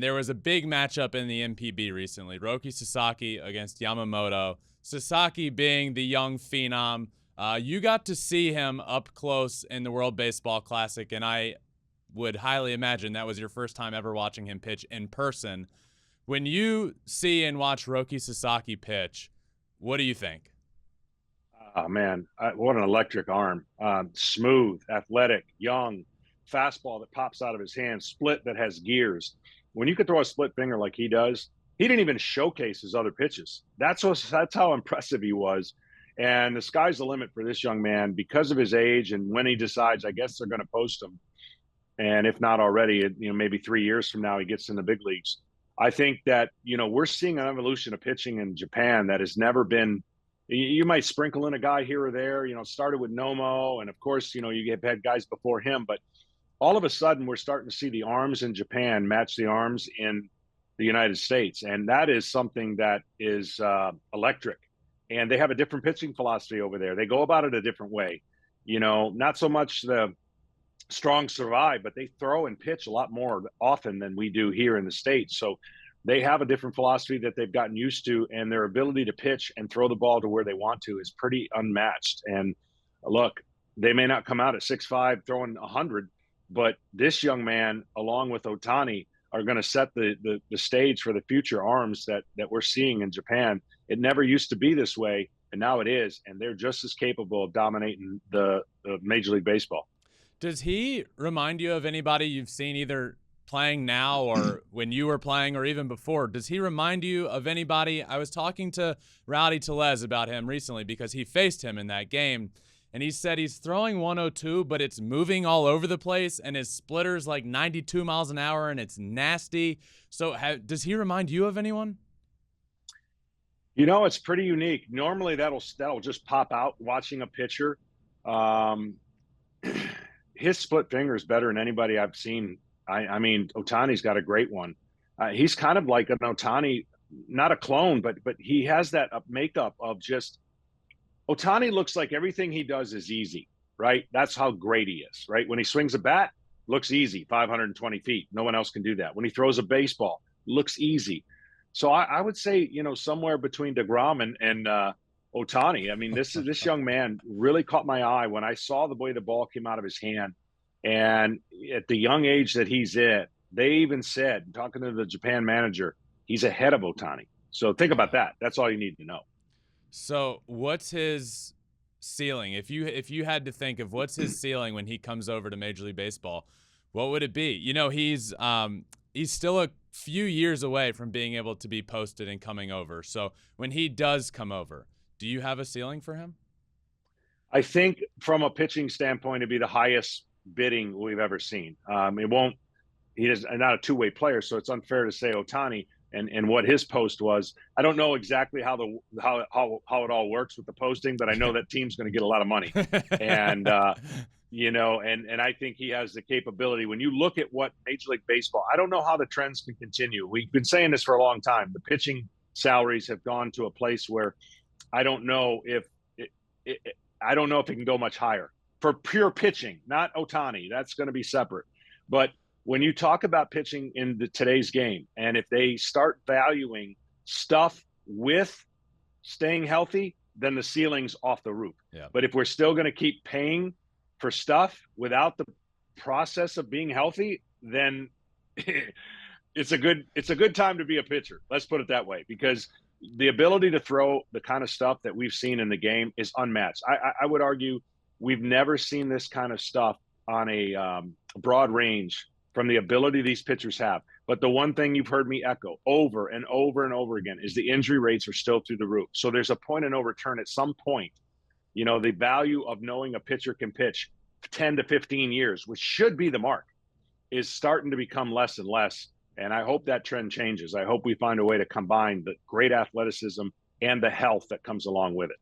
There was a big matchup in the MPB recently, Roki Sasaki against Yamamoto. Sasaki being the young phenom. You got to see him up close in the World Baseball Classic, and I would highly imagine that was your first time ever watching him pitch in person. When you see and watch Roki Sasaki pitch, what do you think? Oh man, what an electric arm! Smooth, athletic, young, fastball that pops out of his hand, split that has gears. When you could throw a split finger like he does, he didn't even showcase his other pitches. That's how impressive he was. And the sky's the limit for this young man because of his age and when he decides. I guess they're going to post him, and if not already, maybe 3 years from now he gets in the big leagues. I think that we're seeing an evolution of pitching in Japan that has never been. You might sprinkle in a guy here or there. Started with Nomo, and of course, you have had guys before him, but all of a sudden we're starting to see the arms in Japan match the arms in the United States, and that is something that is electric. And they have a different pitching philosophy over there. They go about it a different way. Not so much the strong survive, but they throw and pitch a lot more often than we do here in the States. So they have a different philosophy that they've gotten used to, and their ability to pitch and throw the ball to where they want to is pretty unmatched. And look, they may not come out at 6'5", throwing 100, but this young man, along with Ohtani, are going to set the stage for the future arms that we're seeing in Japan. It never used to be this way, and now it is, and they're just as capable of dominating the Major League Baseball. Does he remind you of anybody you've seen either playing now or when you were playing or even before? Does he remind you of anybody? I was talking to Rowdy Tellez about him recently because he faced him in that game, and he said he's throwing 102, but it's moving all over the place, and his splitter's like 92 miles an hour, and it's nasty. So does he remind you of anyone? It's pretty unique. Normally that'll just pop out watching a pitcher. Um, his split finger is better than anybody I've seen. I mean, Otani's got a great one. He's kind of like an Ohtani, not a clone, but he has that makeup of just Ohtani looks like everything he does is easy, right? That's how great he is, right? When he swings a bat, looks easy, 520 feet. No one else can do that. When he throws a baseball, looks easy. So I would say, somewhere between deGrom and Ohtani. I mean, this young man really caught my eye when I saw the way the ball came out of his hand. And at the young age that he's at, they even said, talking to the Japan manager, he's ahead of Ohtani. So think about that. That's all you need to know. So what's his ceiling? If you had to think of what's his ceiling when he comes over to Major League Baseball, what would it be? He's still a few years away from being able to be posted and coming over. So when he does come over, do you have a ceiling for him? I think from a pitching standpoint, it'd be the highest bidding we've ever seen. It won't. He is not a two-way player, so it's unfair to say Ohtani and what his post was. I don't know exactly how it all works with the posting, but I know that team's going to get a lot of money, and and I think he has the capability. When you look at what Major League Baseball, I don't know how the trends can continue. We've been saying this for a long time. The pitching salaries have gone to a place where I don't know if I don't know if it can go much higher for pure pitching, not Ohtani. That's going to be separate. But when you talk about pitching in today's game, and if they start valuing stuff with staying healthy, then the ceiling's off the roof. Yeah. But if we're still going to keep paying for stuff without the process of being healthy, then it's a good time to be a pitcher. Let's put it that way, because the ability to throw the kind of stuff that we've seen in the game is unmatched. I would argue we've never seen this kind of stuff on a broad range from the ability these pitchers have. But the one thing you've heard me echo over and over and over again is the injury rates are still through the roof. So there's a point of no return at some point. The value of knowing a pitcher can pitch 10 to 15 years, which should be the mark, is starting to become less and less. And I hope that trend changes. I hope we find a way to combine the great athleticism and the health that comes along with it.